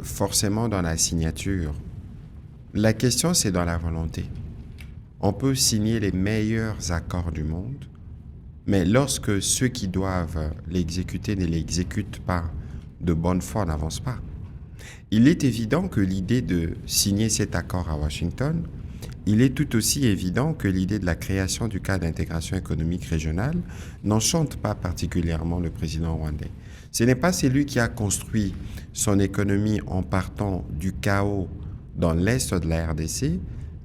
forcément dans la signature. La question, c'est dans la volonté. On peut signer les meilleurs accords du monde, mais lorsque ceux qui doivent l'exécuter ne l'exécutent pas de bonne foi, n'avancent pas. Il est évident que l'idée de signer cet accord à Washington, il est tout aussi évident que l'idée de la création du cadre d'intégration économique régionale n'enchante pas particulièrement le président rwandais. Ce n'est pas celui qui a construit son économie en partant du chaos dans l'est de la RDC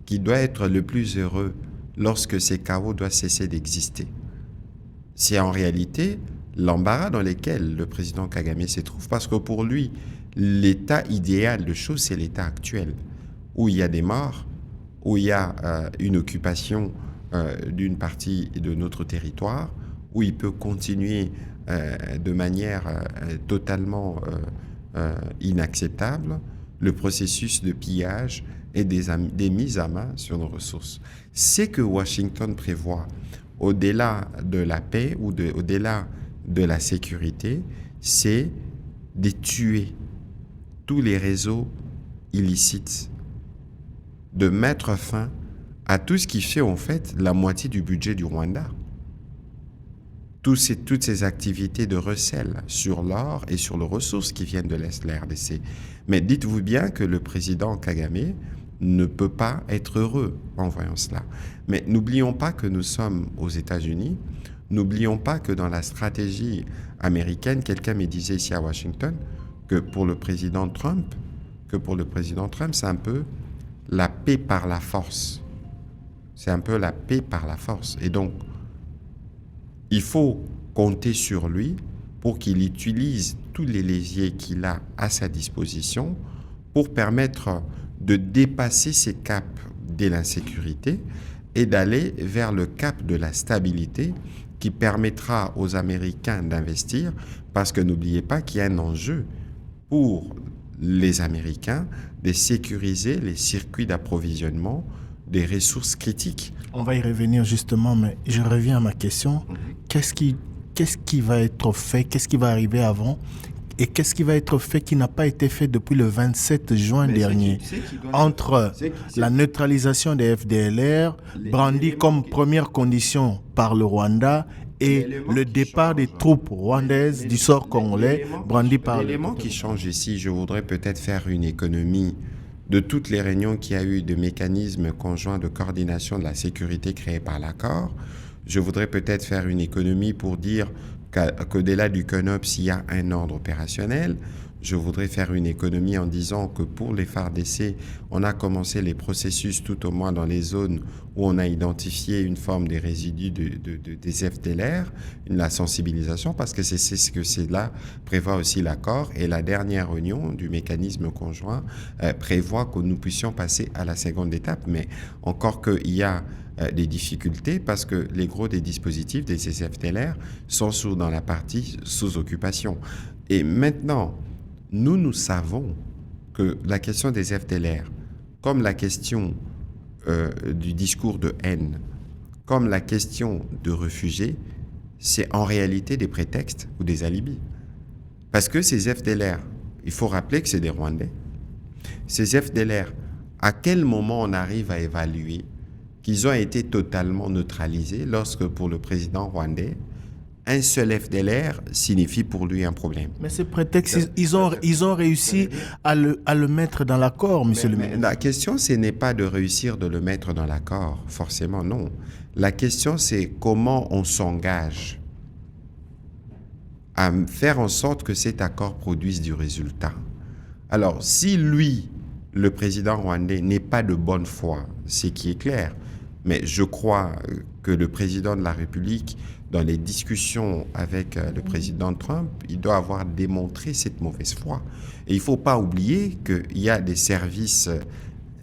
qui doit être le plus heureux lorsque ces chaos doivent cesser d'exister. C'est en réalité l'embarras dans lequel le président Kagame se trouve, parce que pour lui, l'état idéal de choses, c'est l'état actuel, où il y a des morts, où il y a une occupation d'une partie de notre territoire, où il peut continuer de manière totalement inacceptable le processus de pillage et des mises à main sur nos ressources. Ce que Washington prévoit au-delà de la paix ou au-delà de la sécurité, c'est de tuer tous les réseaux illicites, de mettre fin à tout ce qui fait en fait la moitié du budget du Rwanda. Toutes ces activités de recel sur l'or et sur les ressources qui viennent de l'Est de la RDC. Mais dites-vous bien que le président Kagame ne peut pas être heureux en voyant cela. Mais n'oublions pas que nous sommes aux États-Unis. N'oublions pas que dans la stratégie américaine, quelqu'un me disait ici à Washington que pour le président Trump, c'est un peu la paix par la force. C'est un peu la paix par la force. Et donc, il faut compter sur lui pour qu'il utilise tous les leviers qu'il a à sa disposition pour permettre de dépasser ces caps de l'insécurité et d'aller vers le cap de la stabilité qui permettra aux Américains d'investir, parce que n'oubliez pas qu'il y a un enjeu pour les Américains de sécuriser les circuits d'approvisionnement des ressources critiques. On va y revenir justement, mais je reviens à ma question. Qu'est-ce qui va être fait? Qu'est-ce qui va arriver avant? Et qu'est-ce qui va être fait qui n'a pas été fait depuis le 27 juin dernier entre la neutralisation des FDLR, brandie comme première condition par le Rwanda, et le départ des troupes rwandaises du sort congolais, brandi par... L'élément qui change ici, je voudrais peut-être faire une économie de toutes les réunions qu'il y a eu de mécanismes conjoints de coordination de la sécurité créés par l'accord. Je voudrais peut-être faire une économie pour dire qu'au-delà du CONOPS, il y a un ordre opérationnel. Je voudrais faire une économie en disant que pour les FARDC, on a commencé les processus tout au moins dans les zones où on a identifié une forme des résidus des FDLR, la sensibilisation, parce que c'est ce que cela prévoit aussi l'accord. Et la dernière réunion du mécanisme conjoint prévoit que nous puissions passer à la seconde étape. Mais encore qu'il y a des difficultés parce que les gros des dispositifs des FDLR sont dans la partie sous occupation. Et maintenant, nous savons que la question des FDLR, comme la question du discours de haine, comme la question de réfugiés, c'est en réalité des prétextes ou des alibis. Parce que ces FDLR, il faut rappeler que c'est des Rwandais. Ces FDLR, à quel moment on arrive à évaluer qu'ils ont été totalement neutralisés lorsque pour le président rwandais, un seul FDLR signifie pour lui un problème. Mais ces prétextes, ils ont réussi à le mettre dans l'accord, monsieur le ministre. La question, ce n'est pas de réussir de le mettre dans l'accord, forcément non. La question, c'est comment on s'engage à faire en sorte que cet accord produise du résultat. Alors, si lui, le président rwandais, n'est pas de bonne foi, ce qui est clair, mais je crois que le président de la République, dans les discussions avec le président Trump, il doit avoir démontré cette mauvaise foi. Et il ne faut pas oublier qu'il y a des services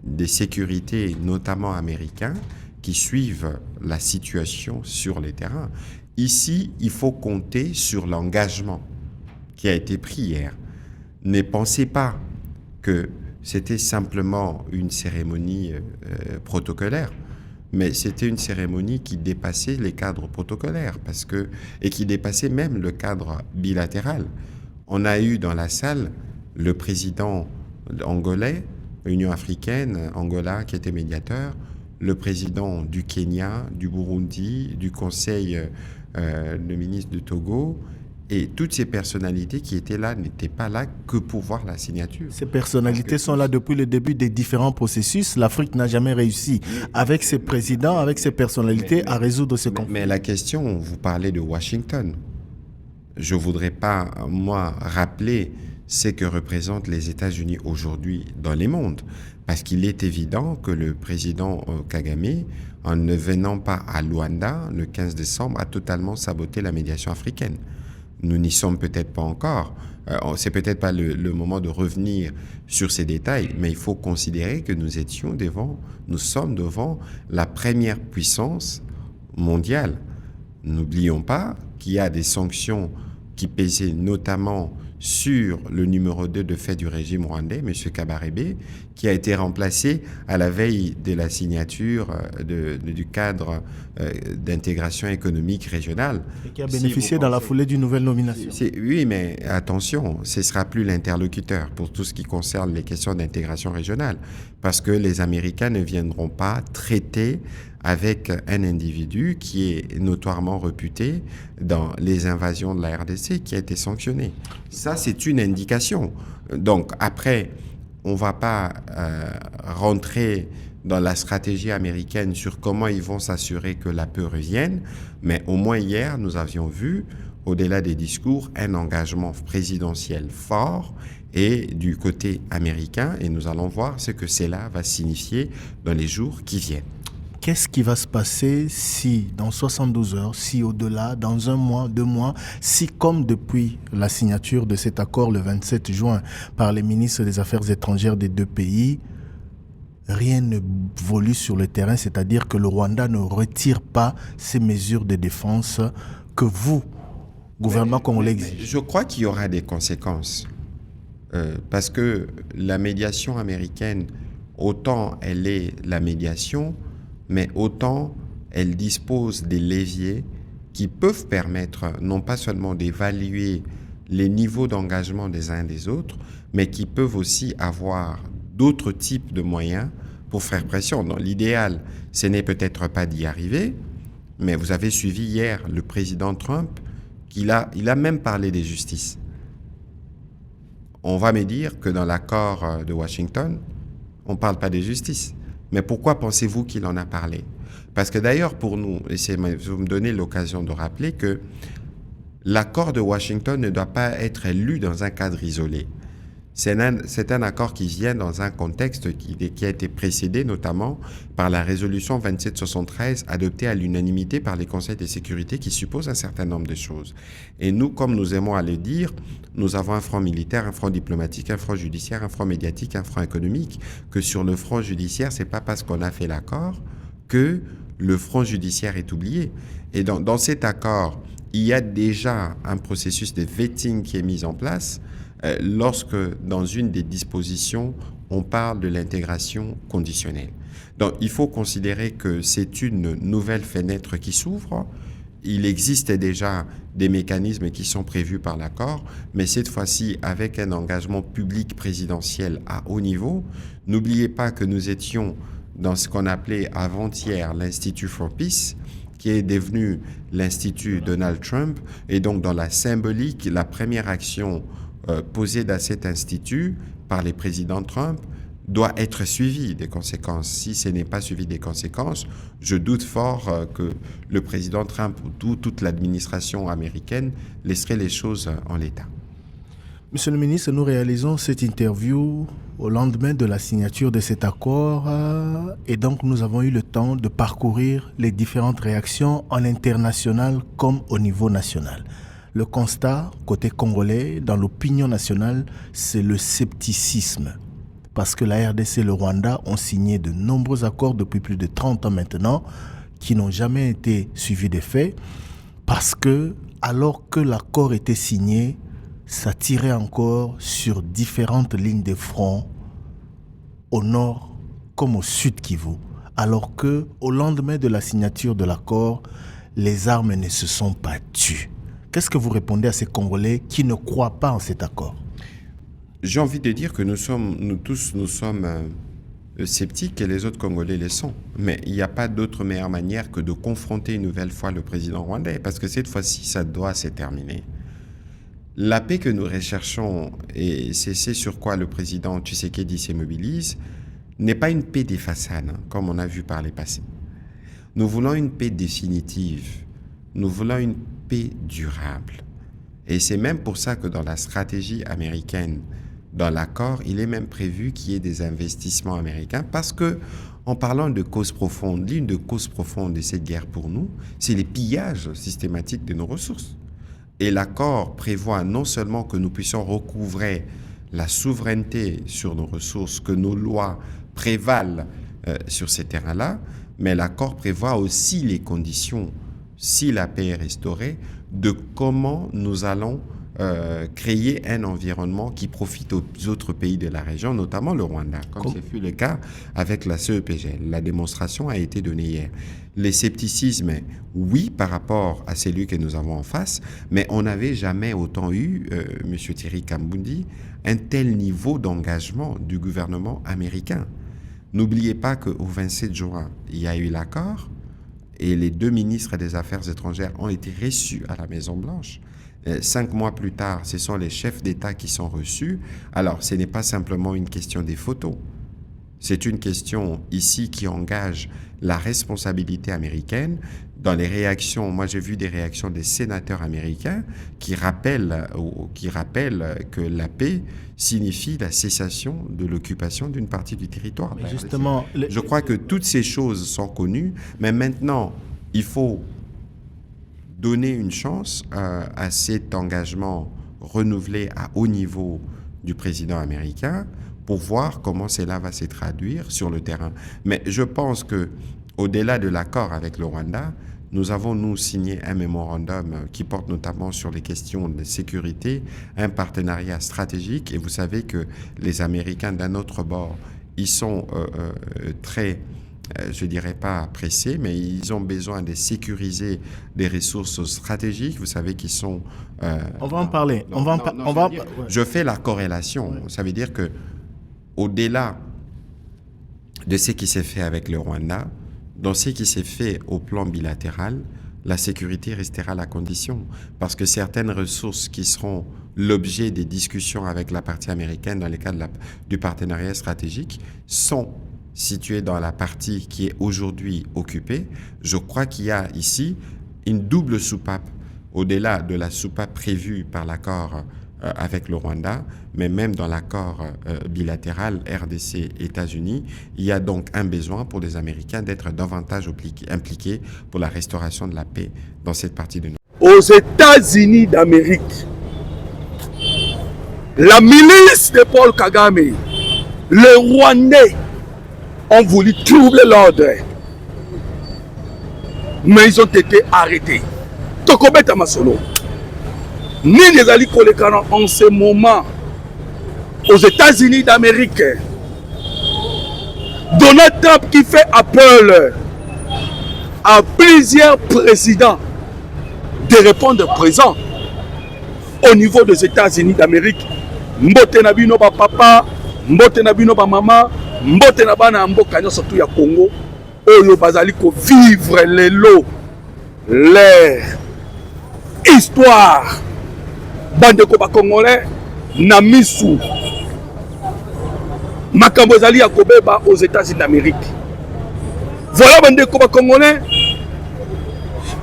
de sécurité, notamment américains, qui suivent la situation sur les terrains. Ici, il faut compter sur l'engagement qui a été pris hier. Ne pensez pas que c'était simplement une cérémonie protocolaire, mais c'était une cérémonie qui dépassait les cadres protocolaires et qui dépassait même le cadre bilatéral. On a eu dans la salle le président angolais, Union africaine, Angola qui était médiateur, le président du Kenya, du Burundi, du Conseil, le ministre du Togo, et toutes ces personnalités qui étaient là n'étaient pas là que pour voir la signature. Ces personnalités sont là depuis le début des différents processus. L'Afrique n'a jamais réussi, avec ses présidents, avec ses personnalités, à résoudre ce conflit. Mais la question, vous parlez de Washington. Je ne voudrais pas, moi, rappeler ce que représentent les États-Unis aujourd'hui dans les mondes. Parce qu'il est évident que le président Kagame, en ne venant pas à Luanda le 15 décembre, a totalement saboté la médiation africaine. Nous n'y sommes peut-être pas encore. C'est peut-être pas le moment de revenir sur ces détails, mais il faut considérer que nous sommes devant la première puissance mondiale. N'oublions pas qu'il y a des sanctions qui pesaient notamment sur le numéro 2 de fait du régime rwandais, M. Kabarebe, qui a été remplacé à la veille de la signature du cadre d'intégration économique régionale. Et qui a bénéficié dans la foulée d'une nouvelle nomination. Oui, mais attention, ce ne sera plus l'interlocuteur pour tout ce qui concerne les questions d'intégration régionale, parce que les Américains ne viendront pas traiter avec un individu qui est notoirement réputé dans les invasions de la RDC, qui a été sanctionné. Ça, c'est une indication. Donc, après, on ne va pas rentrer dans la stratégie américaine sur comment ils vont s'assurer que la paix revienne, mais au moins hier, nous avions vu, au-delà des discours, un engagement présidentiel fort et du côté américain, et nous allons voir ce que cela va signifier dans les jours qui viennent. Qu'est-ce qui va se passer si, dans 72 heures, si au-delà, dans un mois, 2 mois, si comme depuis la signature de cet accord le 27 juin par les ministres des Affaires étrangères des deux pays, rien ne évolue sur le terrain, c'est-à-dire que le Rwanda ne retire pas ces mesures de défense que vous, gouvernement congolais, exigez? Je crois qu'il y aura des conséquences. Parce que la médiation américaine, autant elle est la médiation, mais autant elle dispose des leviers qui peuvent permettre non pas seulement d'évaluer les niveaux d'engagement des uns et des autres, mais qui peuvent aussi avoir d'autres types de moyens pour faire pression. Donc, l'idéal, ce n'est peut-être pas d'y arriver, mais vous avez suivi hier le président Trump, il a même parlé des justices. On va me dire que dans l'accord de Washington, on ne parle pas de justice. Mais pourquoi pensez-vous qu'il en a parlé? Parce que d'ailleurs, pour nous, et vous me donnez l'occasion de rappeler que l'accord de Washington ne doit pas être lu dans un cadre isolé. C'est un accord qui vient dans un contexte qui a été précédé notamment par la résolution 2773 adoptée à l'unanimité par les conseils de sécurité qui suppose un certain nombre de choses. Et nous, comme nous aimons à le dire, nous avons un front militaire, un front diplomatique, un front judiciaire, un front médiatique, un front économique, que sur le front judiciaire, c'est pas parce qu'on a fait l'accord que le front judiciaire est oublié. Et dans cet accord, il y a déjà un processus de vetting qui est mis en place lorsque, dans une des dispositions, on parle de l'intégration conditionnelle. Donc, il faut considérer que c'est une nouvelle fenêtre qui s'ouvre. Il existe déjà des mécanismes qui sont prévus par l'accord, mais cette fois-ci avec un engagement public présidentiel à haut niveau. N'oubliez pas que nous étions dans ce qu'on appelait avant-hier l'Institut for Peace, qui est devenu l'Institut Donald Trump, et donc dans la symbolique, la première action posée dans cet institut par les présidents Trump doit être suivie des conséquences. Si ce n'est pas suivi des conséquences, je doute fort que le président Trump ou toute l'administration américaine laisserait les choses en l'état. Monsieur le ministre, nous réalisons cette interview au lendemain de la signature de cet accord et donc nous avons eu le temps de parcourir les différentes réactions en international comme au niveau national. Le constat, côté congolais, dans l'opinion nationale, c'est le scepticisme. Parce que la RDC et le Rwanda ont signé de nombreux accords depuis plus de 30 ans maintenant, qui n'ont jamais été suivis des faits, parce que, alors que l'accord était signé, ça tirait encore sur différentes lignes de front, au nord comme au sud Kivu, alors que, au lendemain de la signature de l'accord, les armes ne se sont pas tues. Qu'est-ce que vous répondez à ces Congolais qui ne croient pas en cet accord? j'ai envie de dire que nous tous sommes sceptiques et les autres Congolais le sont. Mais il n'y a pas d'autre meilleure manière que de confronter une nouvelle fois le président rwandais, parce que cette fois-ci, ça doit se terminer. La paix que nous recherchons, et c'est sur quoi le président Tshisekedi se mobilise, n'est pas une paix des façades, comme on a vu par les passés. Nous voulons une paix définitive. Nous voulons une paix durable. Et c'est même pour ça que dans la stratégie américaine, dans l'accord, il est même prévu qu'il y ait des investissements américains parce que, en parlant de causes profondes, l'une des causes profondes de cette guerre pour nous, c'est les pillages systématiques de nos ressources. Et l'accord prévoit non seulement que nous puissions recouvrer la souveraineté sur nos ressources, que nos lois prévalent sur ces terrains-là, mais l'accord prévoit aussi les conditions, si la paix est restaurée, de comment nous allons créer un environnement qui profite aux autres pays de la région, notamment le Rwanda, comme ce fut le cas avec la CEPGL. La démonstration a été donnée hier. Les scepticismes, oui, par rapport à celui que nous avons en face, mais on n'avait jamais autant eu, M. Thierry Kambundi, un tel niveau d'engagement du gouvernement américain. N'oubliez pas qu'au 27 juin, il y a eu l'accord et les 2 ministres des Affaires étrangères ont été reçus à la Maison-Blanche. 5 mois plus tard, ce sont les chefs d'État qui sont reçus. Alors, ce n'est pas simplement une question des photos. C'est une question ici qui engage la responsabilité américaine. Dans les réactions, moi j'ai vu des réactions des sénateurs américains qui rappellent que la paix signifie la cessation de l'occupation d'une partie du territoire. Justement, je crois que toutes ces choses sont connues, mais maintenant, il faut donner une chance à cet engagement renouvelé à haut niveau du président américain pour voir comment cela va se traduire sur le terrain. Mais je pense que au-delà de l'accord avec le Rwanda, nous avons, nous, signé un mémorandum qui porte notamment sur les questions de sécurité, un partenariat stratégique. Et vous savez que les Américains, d'un autre bord, ils sont très, je dirais pas pressés, mais ils ont besoin de sécuriser des ressources stratégiques. Vous savez qu'ils sont... on va en parler. Je fais la corrélation. Ouais. Ça veut dire que au-delà de ce qui s'est fait avec le Rwanda, dans ce qui s'est fait au plan bilatéral, la sécurité restera la condition. Parce que certaines ressources qui seront l'objet des discussions avec la partie américaine dans le cadre du partenariat stratégique sont situées dans la partie qui est aujourd'hui occupée. Je crois qu'il y a ici une double soupape, au-delà de la soupape prévue par l'accord avec le Rwanda, mais même dans l'accord bilatéral RDC-États-Unis, il y a donc un besoin pour les Américains d'être davantage impliqués pour la restauration de la paix dans cette partie de nous. Aux États-Unis d'Amérique, la milice de Paul Kagame, les Rwandais ont voulu troubler l'ordre, mais ils ont été arrêtés. Tokobeta Masolo. Ni les alliés collecteurs en ce moment aux États-Unis d'Amérique. Donald Trump qui fait appel à plusieurs présidents de répondre présent au niveau des États-Unis d'Amérique. Mbote Nabino ba papa, Mbote Nabino ba maman, Mbote Nabana Mboka surtout ya Congo. Oyo bazali ko vivre les lots, leur histoire. Bandeko ba Congolais na misu makambo ezali ya kobeba aux États-Unis d'Amérique. Voilà bandeko ba Congolais.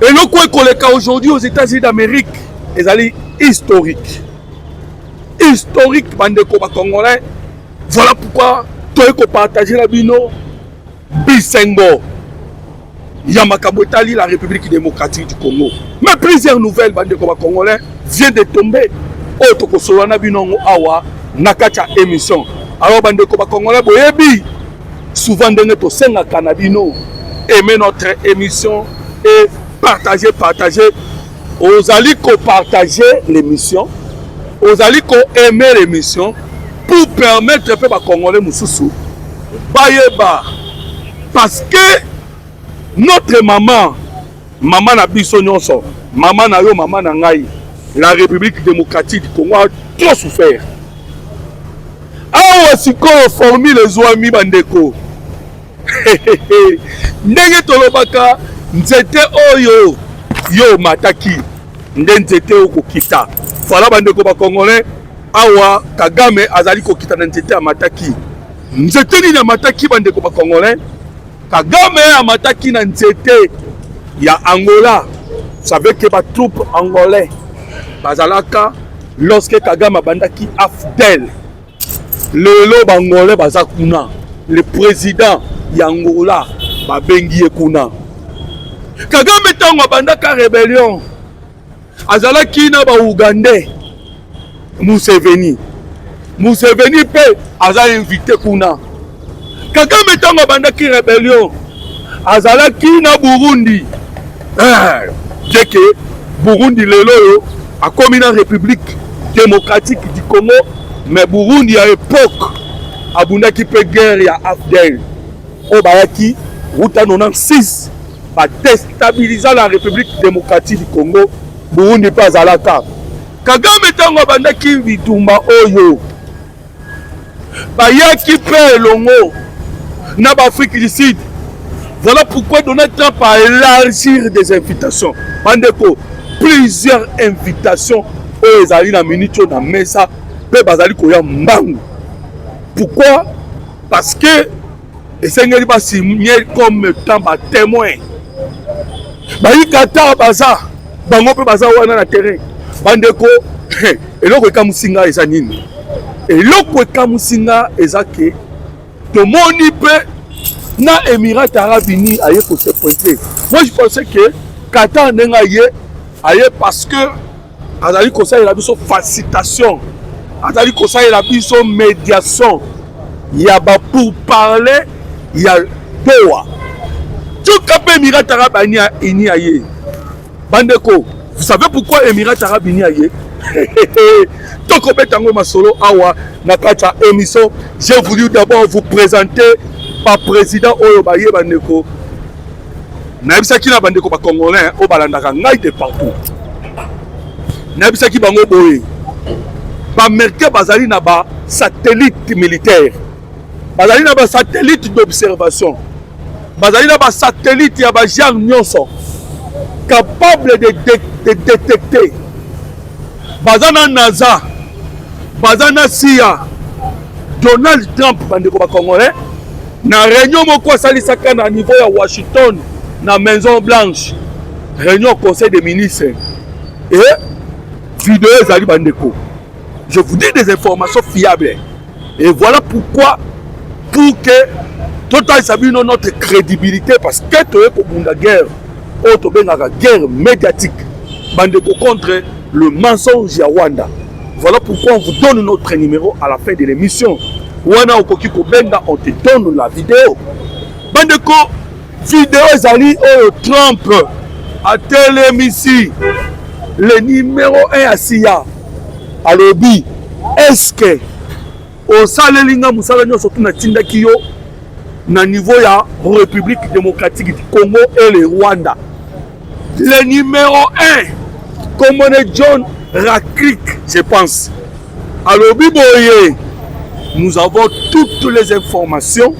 Et le quoi koleka aujourd'hui aux États-Unis d'Amérique ezali historique. Historique bandeko ba Congolais. Voilà pourquoi toi ko partager la bino bisengo ya makambo etali la République démocratique du Congo. Mais plusieurs nouvelles bandeko ba Congolais vient de tomber au Tokosolana binongo awa nakacha émission. Alors bandeko ba Congolais boyebi souvent ndenge to senga kanabino aimer notre émission et partager aux alliés ko partager l'émission, aux alliés ko aimer l'émission pour permettre pe ba Congolais mususu bayeba parce que notre maman na biso nyonso, maman na yo, maman na ngai, la République démocratique du Congo a trop souffert. awa sikoyo formule ezwami bandeko ndenge tolobaka nzete oyo yo mataki nde nzete okokita fala bandeko bakongolais awa Kagame azali kokita na nzete ya mataki nzete nini ya mataki bandeko bakongolais Kagame amataki na nzete ya Angola savez que ba troupe angolais bazalaka lorsque Kagame bandaki AFDEL lelo bangolais bazakuna le président ya Angola babengi kuna Kagame tango bandaka rébellion azalaki na ba Ougandais Museveni pe aza invité kuna Kagame tango bandaki rébellion azalaki na Burundi que Burundi lelo a commis la République démocratique du Congo mais Burundi à l'époque abundaki pe guerre ya AFDEL o bayaki ruta 96 ba déstabiliser la République démocratique du Congo Burundi pas azalaka Kagame tango bandaki bitumba oyo bayaki pe longo na Afrique du Sud. Voilà pourquoi Donald Trump a élargi des invitations. Bandeko, plusieurs invitations aux Ezali na minute na mesa pe bazali koya mbangu. Pourquoi? Parce que esengeli ba signer comme temps ba témoin. Ba yikata baza bango pe baza wana na terrain. Bandeko, eloko ekamusinga eza nini? Eloko ekamusinga eza ke tomoni pe na Émirats Arabes Unis aye pour se pointer. Moi je pensais que Qatar n'enga aye parce que azali conseil la biso facilitation, azali conseil la biso médiation. Il y a ba pour parler, il y a Doha. Tout cap Émirats Arabes Unis aye. Bandeko, vous savez pourquoi Émirats Arabes Unis aye? Toko betango masolo awa na kata émission. J'ai voulu d'abord vous présenter par président oyo baye bandeko nabisaki na bandeko ba congolais o balandaka ngai de partout nabisaki bango boye ba américain bazali na ba satellite militaire bazali na ba satellite d'observation bazali na ba satellite ya ba genre nyonso capable de détecter bazana NASA bazana CIA Donald Trump bandeko ba congolais na réunion moko salisaka na niveau ya Washington na Maison Blanche réunion conseil des ministres et vidéo ezali bandeko je vous dis des informations fiables et voilà pourquoi pour que total sabino notre crédibilité parce que toye ko bunda guerre auto bengaka guerre médiatique bandeko contre le mensonge ya Rwanda. Voilà pourquoi on vous donne notre numéro à la fin de l'émission. Wana okoki ko benga on te donne la vidéo. Bandeko vidéo ezali oyo Trump a télémisi le numéro 1 à SIA alobi est-ce que au salelinga musala nyonso tuna tindaki yo na niveau ya République démocratique du Congo et le Rwanda. Le numéro 1 comme on est John Ratcliffe, je pense. Alobi boye nous avons toutes les informations.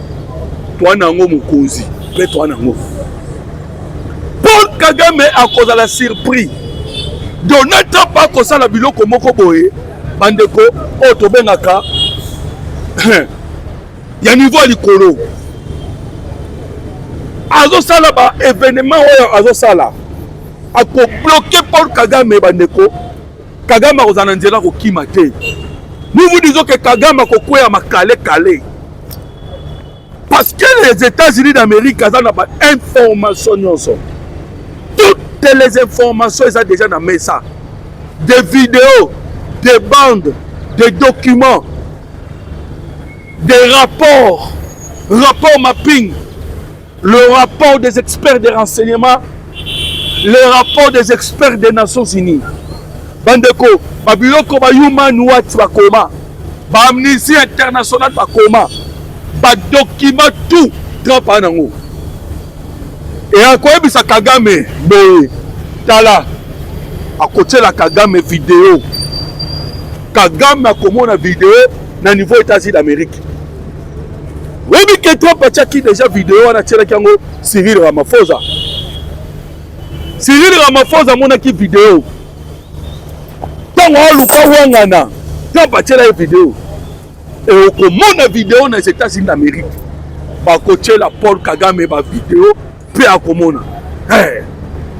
Toi nango mukozi, mais toi nango. Paul Kagame a cause la surpris. Donald Trump a cause la biloko moko boye. Bandeko oto bengaka. Ya niveau likolo. Azo sala ba événement oyo azo sala. A ko bloquer Paul Kagame bandeko. Kagame a kozana nzela ko kimate. Nous vous disons que Kagame a kokwea makale. Parce que les États-Unis d'Amérique ont des informations. Toutes les informations sont déjà dans le ça. Des vidéos, des bandes, des documents, des rapports, rapport mapping, le rapport des experts des renseignements, le rapport des experts des Nations Unies. Bandeko, babiloko ba human rights bakoma, ba Amnesty International bakoma, ba document tout Trump anango. Et à quoi bisa Kagame boye tala à côté la Kagame vidéo. Kagame a komona vidéo na niveau États-Unis d'Amérique. Oui, que Trump a tchaki déjà vidéo on a tiré kango Cyril Ramaphosa. Cyril Ramaphosa monaki vidéo. Tango luka wangana. Trump a tiré vidéo. Et au komona vidéo dans les États-Unis d'Amérique. Ba coacher la Paul Kagame ba vidéo pe a komona.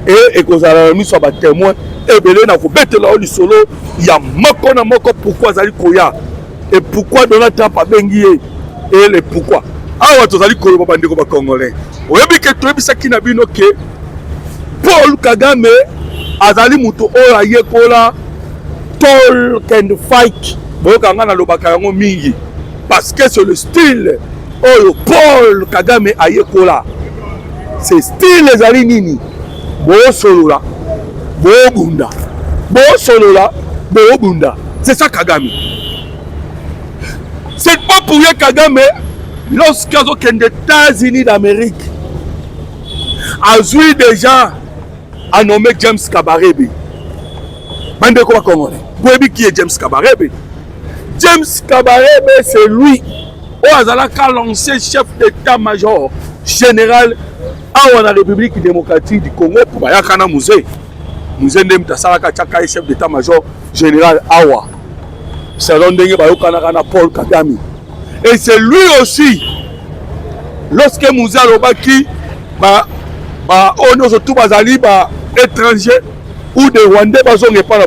Et kozala mis sur ba témoin et belé na ko betela o lisolo ya moko na moko pourquoi zali koya et pourquoi Donald Trump a bengi et le pourquoi. Awa tozali koloba bandeko ba congolais. Oyebi ke toyebisaki na bino ke Paul Kagame azali muto oyo ayekola talk and fight. Boyokanga na lobaka yango mingi parce que c'est le style oyo Paul Kagame ayekola. C'est style ezali nini? Bo solola, bo bunda. Bo solola, bo bunda. C'est ça Kagame. C'est pas pour rien Kagame lorsqu'ils ont des États-Unis d'Amérique a joué déjà à nommer James Kabarebe. Bande quoi congolais. Vous savez qui est James Kabarebe? James Kabarebe, c'est lui. Azalaka l'ancien chef d'état-major général à la République démocratique du Congo pour Bayakana Musée. Musée Ndem Tassalaka Tchaka chef d'état-major général Awa. C'est l'ondenge Bayokana Paul Kagame. Et c'est lui aussi, lorsque Moussa Lobaki, on se trouve à étranger ou des Rwandais, ils ne pas là,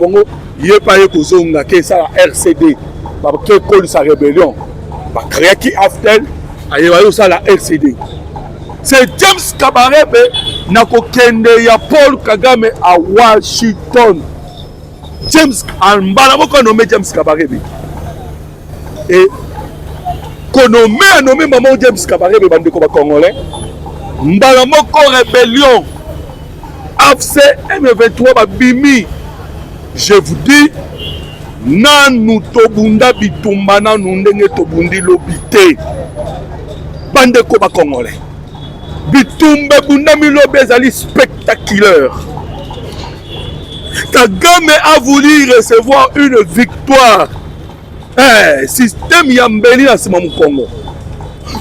il n'y a pas de ça RCD, qui colle sa rébellion. Créer qui Aftel, il y a la RCD. C'est James Kabarebe, qui a Paul Kagame à Washington. James, on nommé James Kabarebe. Et qu'on a nommé maman James Kabarebe bandeko ba congolais mbala moko rébellion AFC M23 ba bimi je vous dis nanu tobunda bitumba nanu ndenge tobundi lobité bandeko ba congolais bitumba bunda milobe ezali spectaculaire. Kagame a voulu recevoir une victoire. Système Yambeli à ce moment Congo.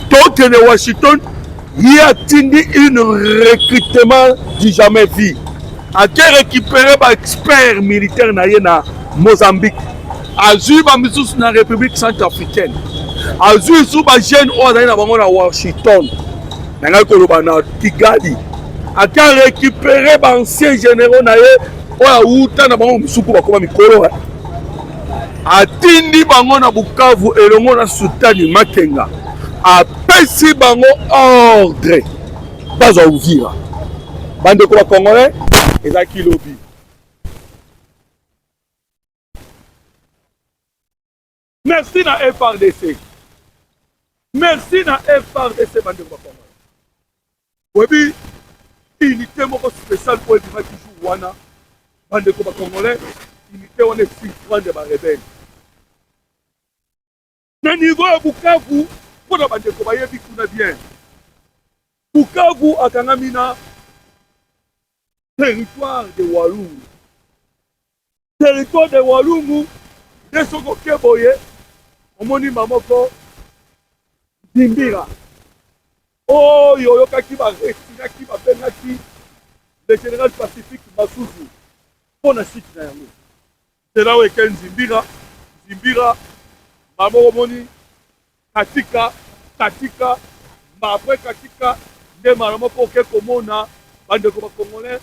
Donc de Washington, il y a une recrutement du jamais vu. A qui récupérer par expert militaire na Mozambique. A joué dans la République centrafricaine. A joué sous la jeune à Washington. Na Kigali. A qui récupérer ancien généraux na oya uta na bango misuku bakoma mikolo atindi bango na Bukavu elongo na Sultani Makenga apesi bango ordre bazo Uvira bande ko ba congolais ezaki lobi merci na FRDC bande ko ba congolais webi unité moko spéciale pour éviter toujours wana bande ko ba congolais unité on est filtrant de ba rebelle na niveau ya Bukavu pour bande ko ba yebi kuna bien Bukavu akangami na territoire de Walungu de soko keboye omoni mamoko Dimbira oyo yokaki ba retiraki ba benaki le général Pacifique Masuzu pour la site na yango c'est là où est Zimbira mamoko moni katika ma après katika de mamoko ke komona bande ko ba congolais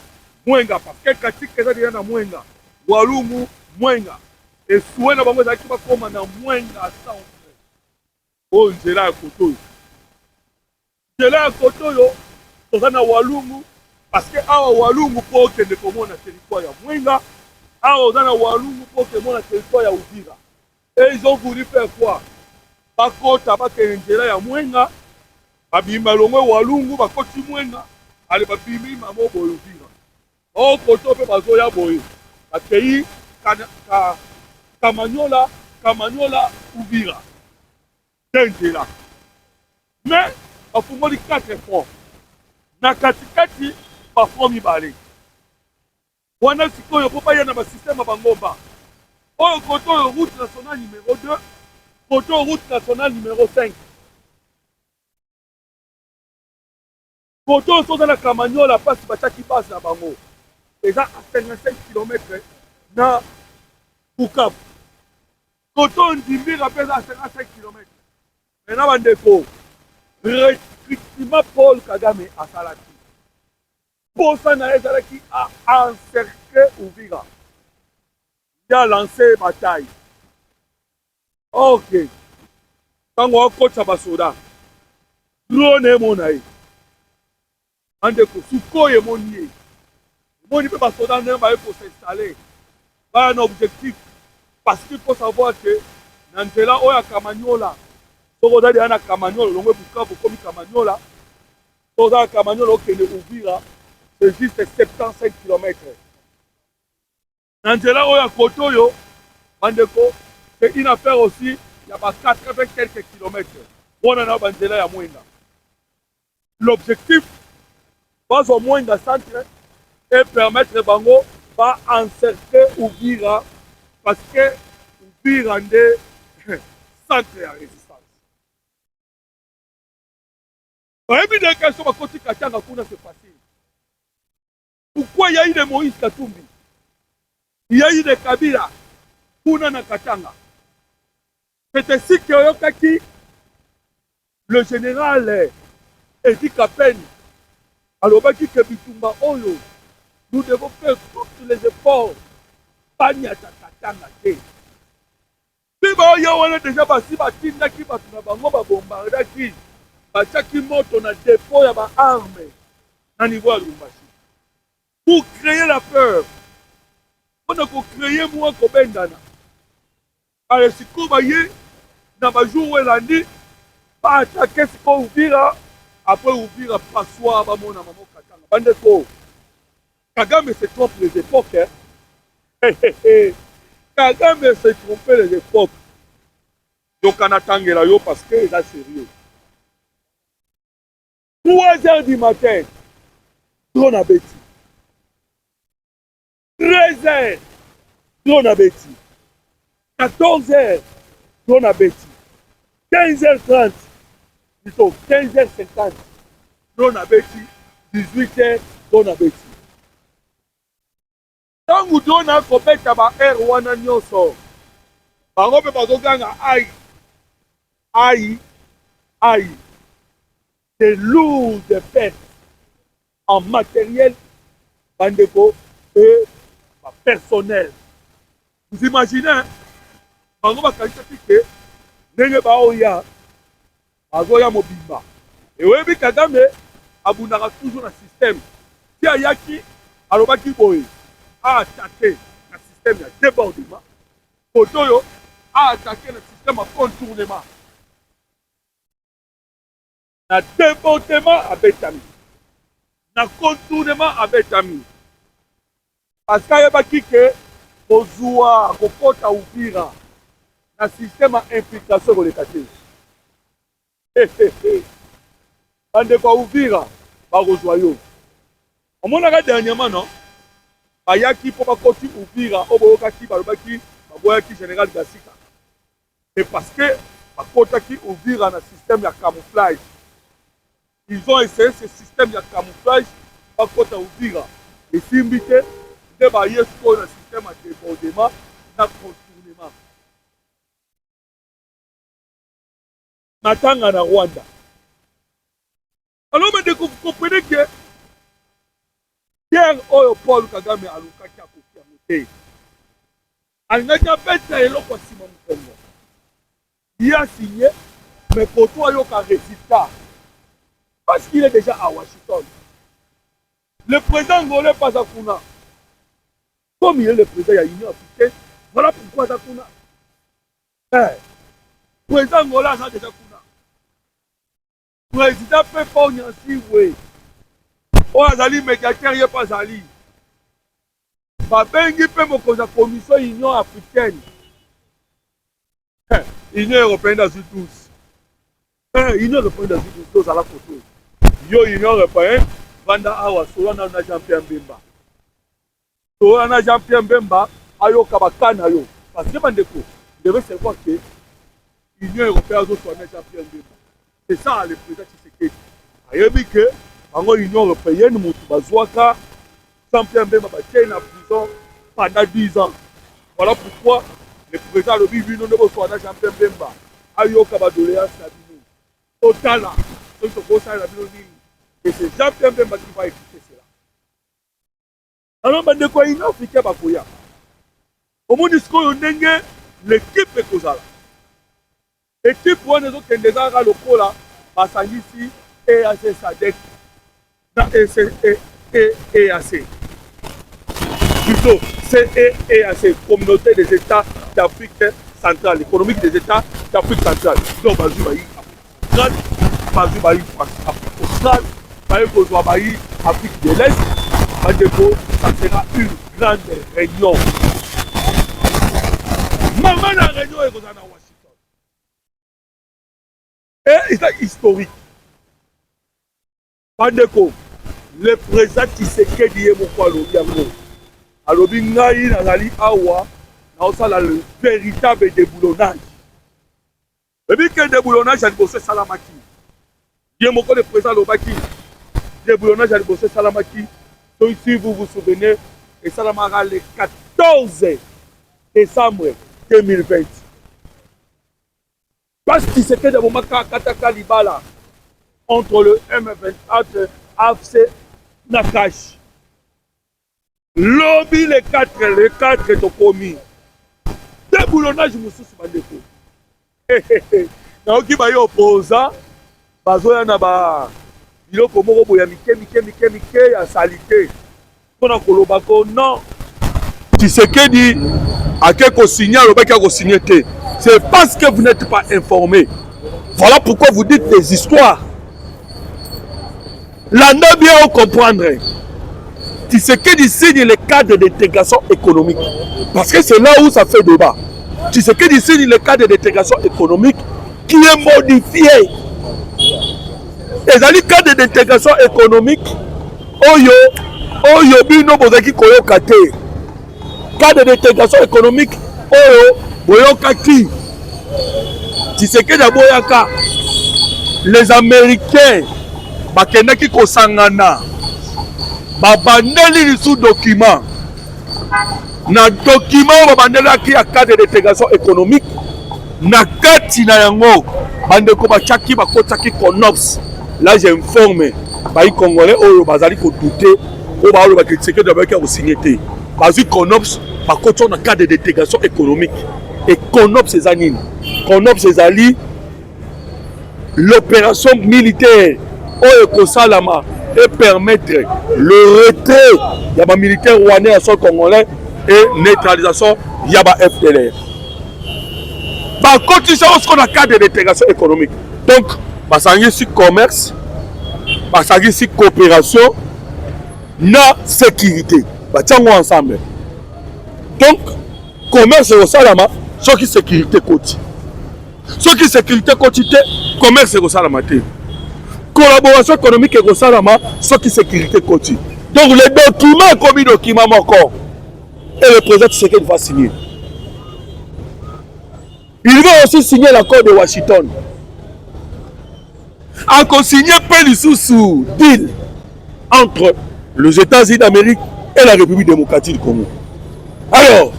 mwenga parce que katika eza déjà na mwenga Walungu mwenga et souena bango za ki ba koma na mwenga sans o nzela ya kotoyo toza na Walungu parce que awa Walungu po kende komona territoire ya mwenga awa oza na Walungu po kemona territoire ya Uvira et ils ont voulu faire quoi bakota bakende nzela ya mwenga babima longwe Walungu bakoti mwenga ale babimi mamo boyo Uvira o koto pe bazoya boyo bakei Kamanyola Uvira tenzela mais bafungoli 4 fonds na katikati bafond mibale wana sikoyo po baya na basystème bangomba oyo koto oyo route nationale numéro 2 Photo route nationale numéro 5. Photo sur la Camagnola passe Bachaki passe la bango. Et ça à 55 km na Bukavu. Photo Ndimbi rappelle à 55 km. Maintenant bandeko. Recrutement Paul Kagame à Salaki. Pour ça na Salaki a encerclé Uvira. Il a lancé bataille. Ok. Quand on coach à Basoda, drone est mon aïe. Andeko, Souko est mon nier. Mon nier Basoda n'est pas pour s'installer. Pas un objectif. Parce qu'il faut savoir que Nantela Oya Camagnola, Togoda de Ana Camagnola, l'on veut Bukavu comme Camagnola, Togoda Camagnola au Kenya Uvira, c'est juste 75 km. Nantela Oya Kotoyo, Andeko, c'est une affaire aussi, il y a 80 quelques kilomètres. On en a Banzela à Mouinda. L'objectif, pas au moins de centre, et permettre Bango va encercler Uvira parce que Uvira est centre de résistance. Une des questions à côté Katanga, c'est facile. Pourquoi il y a eu des Moïse Katumbi? Il y a eu des Kabila, Kuna na Katanga. C'est ainsi que le général Edi Kapeni, alors que Bitumba Oyo, nous devons faire tous les efforts. Panya Katanga. Si on a déjà passé Batinaki, Batunabango, Babombardaki, Bachaki Moto, on a dépôt, il y a armes à niveau de Lumbashi. Pour créer la peur, on a créé moi comme Dana. Alors, si vous voyez, dans le jour où elle a dit, pas attaquer ce qu'on ouvira, après ouvrir passoire, maman, maman, Katanga. Bandeko, Kagame se trompe les époques. Hein? Kagame se trompe les époques. Donc, on attend là parce que c'est sérieux. 3h du matin, drone à Betty. 13h, drone à Betty. 14h, drone à Betty. 15h30, plutôt 15h50, drone à Betty. 18h, drone à Betty. Quand vous donnez un copain qui a un wana nyonso, par exemple, aïe, c'est lourd de pertes en matériel, bandeko, et personnel. Vous imaginez, par exemple, quand il y a nenge baoya, bazoya mobimba. Et oui, Kagame, abunara toujours dans le système. Si ayaki, alobaki boye. A attaqué le système de débordement. Kotoyo a attaqué le système de contournement. Le débordement avec Ami. Le contournement avec Ami. Parce qu'il y a qui que Ozoua, Kokota Ouvira, le système d'infiltration de l'écatage. On ne pas Ouvira, pas Ozoayo. On m'a regardé dernièrement, non? Ayaki pour pas continuer Ouvira, Obokaki, Balobaki, Baboyaki général Gassika. Et parce que Bakotaki Ouvira dans le système de camouflage. Ils ont essayé ce système de camouflage, Bakota Ouvira. Et si ils ont débaillé sur le système de débordement, de contournement. Matanga na Rwanda. Alors, vous comprenez que Pierre Oyo Paul Kagame alukaki akoki yango te. Alingaki abeta eloko nsima mokongo. Il a signé, mais pour toi, il y a un résultat. Parce qu'il est déjà à Washington. Le président angolais passe à Kuna. Comme il est le président de l'Union africaine, voilà pourquoi ça Kuna. Le président angolais a déjà Kuna. Le président peut pas Nyansi, oui. O azali médiateur ye pas azali. Babengi pe mokonzi ya commission Union africaine. Union européenne dans tous. Union européenne dans tous à la photo. Yo Union européenne vanda awa solana na Jean-Pierre Mbemba. Solana Jean-Pierre Mbemba ayo kabakana yo. Parce que bandeko devait savoir que Union européenne azoswana Jean-Pierre Mbemba. C'est ça le président Tshisekedi. Ayebi que bango Union européenne mutu bazwaka Jean-Pierre Mbemba batie na prison pendant 10 ans. Voilà pourquoi le président alobi bino nde boswana Jean-Pierre Mbemba ayoka badoléance na bino. Totala soki tokosala bino nini. Et c'est Jean-Pierre Mbemba qui va écouter cela. Alors bandeko ya Union africaine bakoya. Omoni sikoyo ndenge l'équipe ekozala. Équipe wana ezokende ezalaka lokola basangisi EAC SADC na EAC. Plutôt CEAC, Communauté des États d'Afrique centrale, économique des États d'Afrique centrale. Donc bazui bayi Afrique centrale, bazui bayi Afrique australe, bayi kozwa bayi Afrique de l'Est. Bandeko, ça sera une grande réunion. Maman la réunion est à Washington. Et c'est historique. Bandeko, le président Tshisekedi est mon quoi l'Obiango. Alobi ngai nazali awa naosala le véritable déboulonnage. Ebi que déboulonnage à liboso salamaki. Bien moko le président lobaki. Déboulonnage à liboso salamaki. Donc si vous vous souvenez, et salamara le 14 décembre 2020. Parce que c'est que de Momaka Kataka Libala entre le M24 AFC Nakash. Lobby les 4 est commis. Déboulonnage Moussous Bandeko. Naoki bayo opposant, bazoya na ba biloko moko boya mike ya salité. Pona kolobako non. Tshisekedi a quelque signer lobaki a signer té. C'est parce que vous n'êtes pas informé. Voilà pourquoi vous dites des histoires. Là, on bien comprendre. Tshisekedi signe le cadre d'intégration économique. Parce que c'est là où ça fait débat. Tshisekedi signe le cadre d'intégration économique qui est modifié. Et dans le cadre d'intégration économique, Oyo bino bozaki koyoka te. Cadre d'intégration économique, Oyo boyoka ki. Tshisekedi aboyaka. Les Américains, bakendaki kosangana. Babandeli sous document. Na document babandelaki ya cadre d'intégration économique. Na kati na yango bandeko bachaki bakotaki CONOPS. Là j'informe bayi congolais oyo bazali ko douter o ba oyo bakritique de baki ko signer. Bazi CONOPS bakotso na cadre d'intégration économique. Et CONOPS ezanini. CONOPS ezali l'opération militaire oyo kosalama et permettre le retrait yaba militaire rwandais à son congolais et neutralisation yaba FDLR. Bah continuer ce qu'on a cadre d'intégration économique. Donc basangi si commerce, basangi si coopération, na sécurité. Bah tiens ensemble. Donc commerce au salama, ce qui sécurité côté. Ce qui sécurité quotidien, commerce au salama. Collaboration économique et au salama, ce qui sécurité quotidien. Donc les documents comme documents encore. Et le président Tshisekedi va signer. Il va aussi signer l'accord de Washington. Encore signer sous deal entre les États-Unis d'Amérique et la République démocratique du Congo. Alors,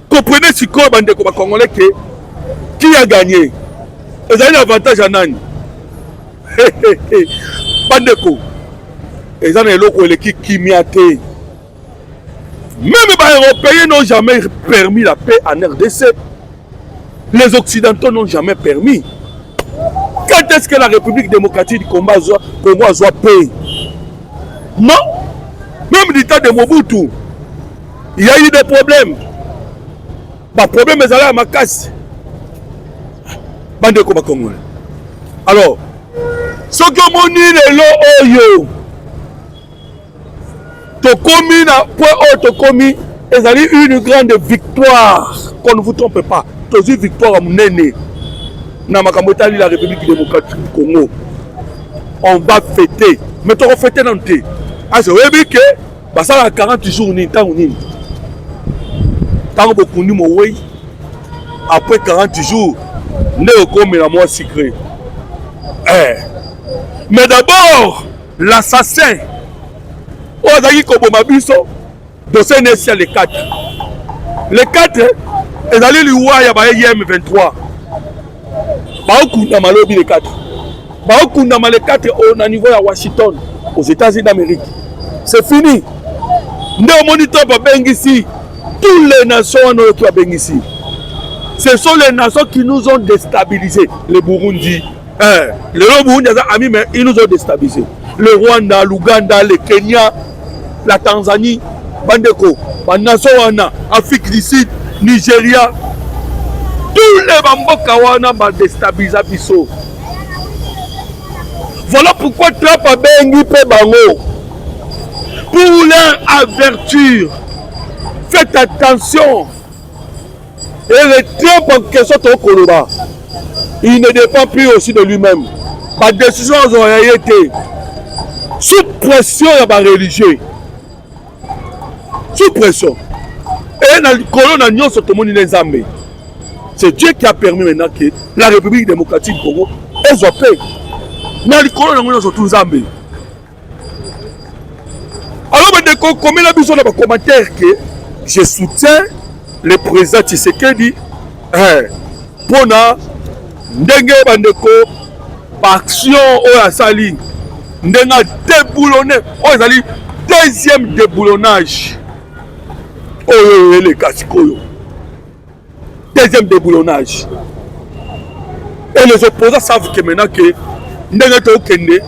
comprenez ce qu'on a dit comme Congolais qui a gagné. Ils ont un avantage à Nani. Bandeko. Ils ont un loco qui m'y a été. Même les Européens n'ont jamais permis la paix en RDC. Les Occidentaux n'ont jamais permis. Quand est-ce que la République démocratique du Congo a paix? Non. Même du temps de Mobutu, il y a eu des problèmes. Les problèmes sont là à ma casse. Bande comme Congolais. Alors, ce que mon île est là, Tokomi na point haut Tokomi, ils ont eu une grande victoire. Qu'on ne vous trompe pas. Tous une victoire à mon aîné. Dans la République démocratique du Congo. On va fêter. Mais on va fêter dans le thé. Ah, c'est vrai que ça a 40 jours. Tant beaucoup de après 40 jours, comme la moi secret. Mais d'abord, l'assassin, Ozaki Kobomabiso, dossier nécessaire les 4. Les 4, ils allaient lui voir, il y a M23. Baokunda Malobi les 4. Baokunda les 4 au niveau de Washington, aux États-Unis d'Amérique. C'est fini. Nous monitorons pas ici. Toutes les nations qui sont ici. Ce sont les nations qui nous ont déstabilisés. Le Burundi. Le Burundi, ils nous ont déstabilisés. Le Rwanda, l'Ouganda, le Kenya, la Tanzanie, Bandeko, la nation Afrique du Sud, Nigeria. Tous les Bambokawana ont déstabilisé. Voilà pourquoi Trump a bengi pe bango. Pour leur avertir, faites attention. Et le Trump en question de Koloba, il ne dépend plus aussi de lui-même. La décision a été sous pression de la religieux. Sous pression. Et dans le colon, c'est Dieu qui a permis maintenant que la République démocratique du Congo ait paix. Dans le colon, nous sommes tous Zambé. Alors, comme il a besoin de commentaire que je soutiens le président Tshisekedi pour ndenge bandeko action au Asali ndenga déboulonné au Asali deuxième déboulonnage oh les cascoyo deuxième déboulonnage et les opposants savent que maintenant que ndenge to kende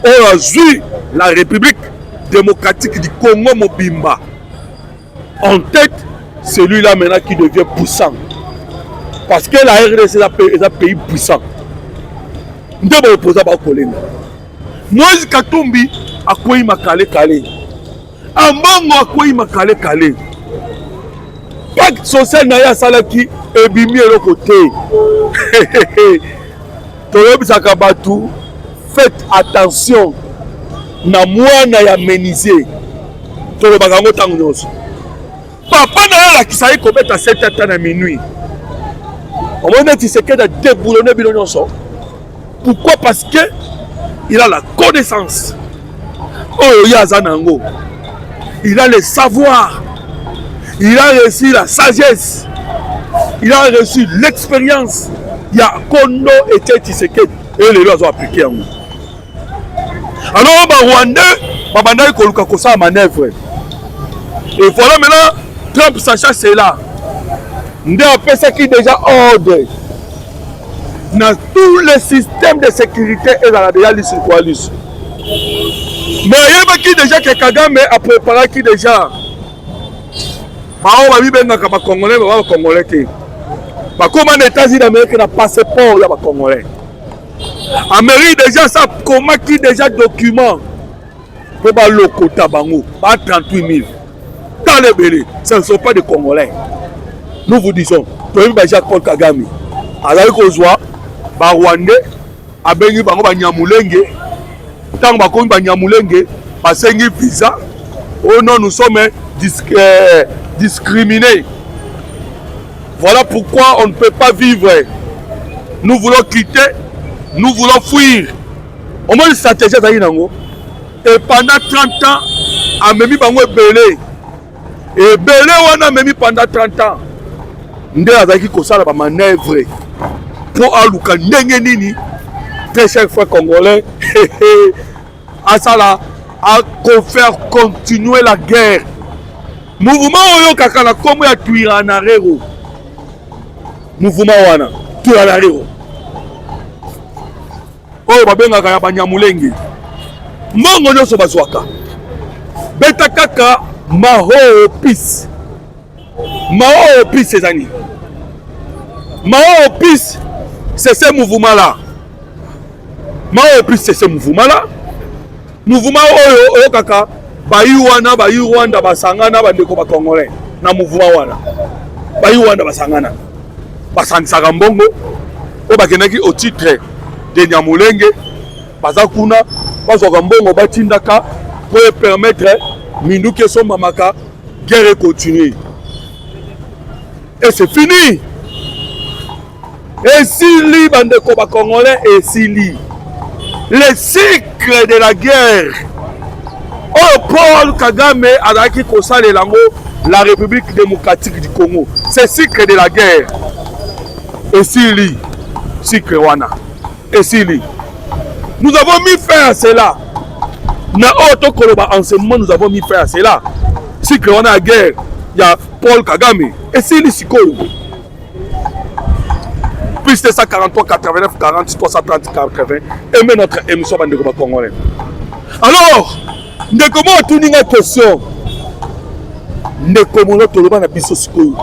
on a joué la République démocratique du Congo Mobimba en tête. Celui-là maintenant qui devient puissant. Parce que la RDC est un pays puissant. Nous devons opposer à Kolenga. Moïse Katumbi a quoi il m'a calé. Ambongo a quoi il m'a calé. Pacte social n'a salaki et bimi de l'autre côté. Tolobi Sakabatu, faites attention. Na moi na ya menisé. Tolobi Bagango Tangonos. Papa n'a qui s'est commettre à 7 h à minuit. On m'a dit que c'est déboulonné Bilonyoso. Pourquoi? Parce que il a la connaissance. Oh, Yazanango. Il a le savoir. Il a reçu la sagesse. Il a reçu l'expérience. Il y a Kondo et Tshisekedi. Et les lois ont appliqué en nous. Alors, Rwandais, Babanda Koluka Kosa manœuvre. Et voilà maintenant. Trump sachant cela, nous avons fait ça qui déjà ordre. Dans tous les systèmes de sécurité et dans la déjà sur quoi liste. Mais il y a qui déjà que Kagame a préparé qui déjà. On va vivre dans les Congolais, mais on va Congolais qui. Comment les États-Unis d'Amérique n'a pas passeport, il y a des Congolais. Amérique déjà ça comment qui déjà document pour ba loko tabango, ba 38 000. Dans les Bélés, ce ne sont pas des Congolais. Nous vous disons, Premier Baja Paul Kagame, Alain Kozwa, Rwandais, Abengi Bango Banyamulenge, tant que Banyamulenge, Basengi visa, oh non, nous sommes discriminés. Voilà pourquoi on ne peut pas vivre. Nous voulons quitter, nous voulons fuir. Au moins une stratégie d'ailleurs. Et pendant 30 ans, à Memi Bango Bélé. Et Bélé on a même pendant 30 ans. Ndé azaki kosala ba manœuvre pour aluka ndenge nini très cher frère congolais à ça là à faire continuer la guerre. Mouvement oyo kaka na kombo ya Twiranareho. Mouvement wana Twiranareho. Oyo babengaka ya Banyamulenge. Mbongo nyonso bazwaka. Beta kaka Maho Peace. Maho Peace ces années. Maho Peace, c'est ce mouvement-là. Maho Peace, c'est ce mouvement-là. Mouvement oyo kaka Bayuwana, Bayuwanda, Basangana, Bandeko Bakongolais. Na mouvement wana. Bayuwanda, Basangana. Basangisaka mbongo. Oyo bakendaki au titre de Nyamulenge. Bazakuna, bazwaka mbongo batindaka pour permettre Minduke son mamaka guerre continue. Et c'est fini. Et si bandeko ba congolais et si le cycle de la guerre. Oh, Paul Kagame a kosala lango la République démocratique du Congo. C'est cycle de la guerre. Et si cycle wana. Et si nous avons mis fin à cela. Na auto koloba enseignement nous avons mis fin à cela. Cycle wana la guerre. Il y a Paul Kagame. Et si sikoyo. Plus de 143, 89, 40, 330, 80. Et même notre émission bandeko congolais. Alors, ndeko mo tuninga question. Ndeko mo toloba na biso sikoyo.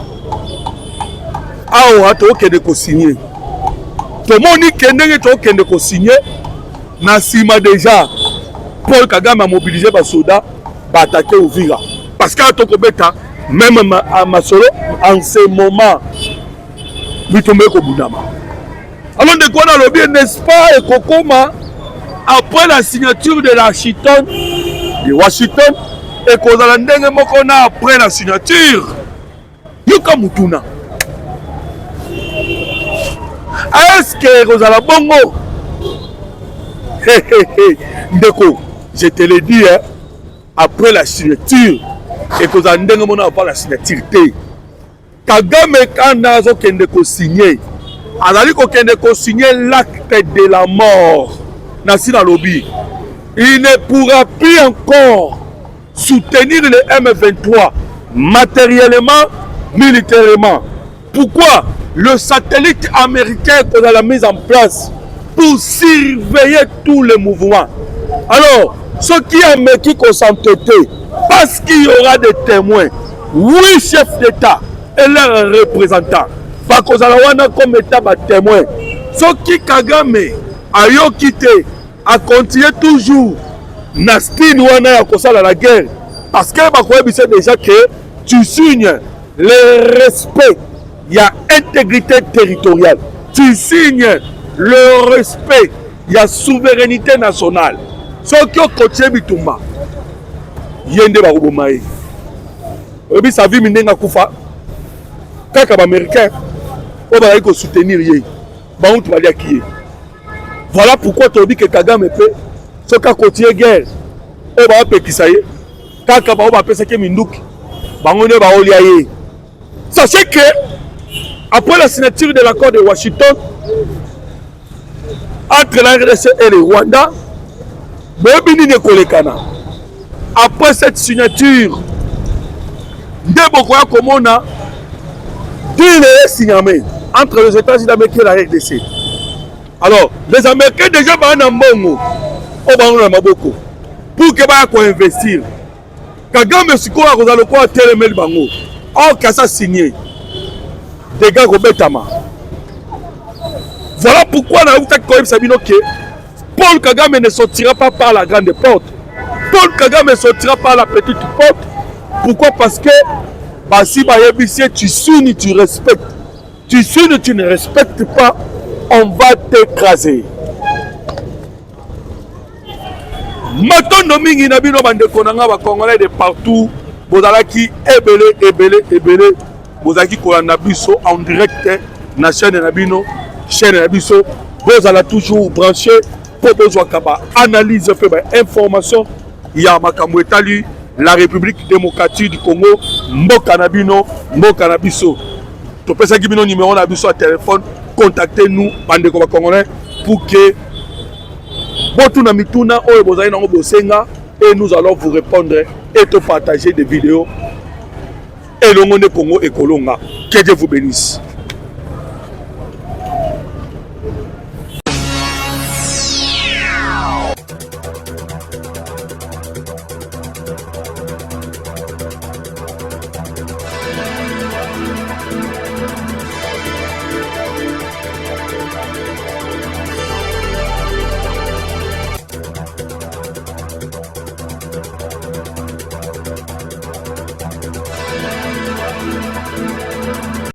Awa to kende ko signer. To moni kende to kende ko signer. Na sima déjà Paul Kagame a mobilisé ba soda ba attaquer Uvira. Parce que to ko beta même à Masolo en ce moment bitombe ko budama. Alors ndeko na lobby n'est-ce pas et kokoma après la signature de Washington et kozala ndenge moko na après la signature yoka mutuna est-ce que kozala bongo ndeko je te le dis hein, après la signature et kozala ndenge mona après la signature te Kagame kana zo kende ko signer azali ko kende ko signer l'acte de la mort Nassina Lobby. Il ne pourra plus encore soutenir le M23 matériellement, militairement. Pourquoi? Le satellite américain qu'on a mis en place pour surveiller tous les mouvements. Alors, ceux qui ont qui s'entêter, parce qu'il y aura des témoins, 8 chefs d'État et leurs représentants, pas qu'on a comme État témoin. Ceux qui Kagame a quitté, a continué toujours Nastine wana ya kosala la guerre parce que bakoyebi c'est déjà que tu signes le respect, il y a intégrité territoriale, tu signes le respect, il y a souveraineté nationale. Ce qui a continué bitumba yende ba rubomae obi sa vie minenga kufa kaka ba américain o ba ko soutenir ye ba on va dire qui. Voilà pourquoi tu dis que Kagame peut ce qu'a continué guerre. Et va appeler Kisaye. Kaka ba va appeler ce que Minduki. Bangone ba oliaye. Sachez que après la signature de l'accord de Washington entre la RDC et le Rwanda, après cette signature, Ndebokoya Komona dit le signalement entre les États-Unis d'Amérique et la RDC. Alors, les Américains déjà vont en Mbongo, pour que va investir. Kagame Sikoa Rosaloko a télémé le bango. Or, Kassa signé. Des gars Robetama. Voilà pourquoi on a eu que Paul Kagame ne sortira pas par la grande porte. Paul Kagame sortira par la petite porte. Pourquoi? Parce que si tu signes, tu respectes. Tu signes, tu ne respectes pas. On va t'écraser. Maintenant, mingi na bino bande konanga ba Congolais de partout, bozalaki ebele, bozalaki kolanda biso en direct na chaîne na bino, chaîne na biso, bozala toujours branché pour besoin kaba analyse fait ba information ya makambo etali la République démocratique du Congo, mboka na bino, mboka na biso. To pesa ki bino numéro na biso à téléphone. Contactez-nous, bande Congolais, pour que Botuna Mituna Oye Bozai Nango Bosenga et nous allons vous répondre et te partager des vidéos. Et le monde Congo et Kolonga. Que Dieu vous bénisse.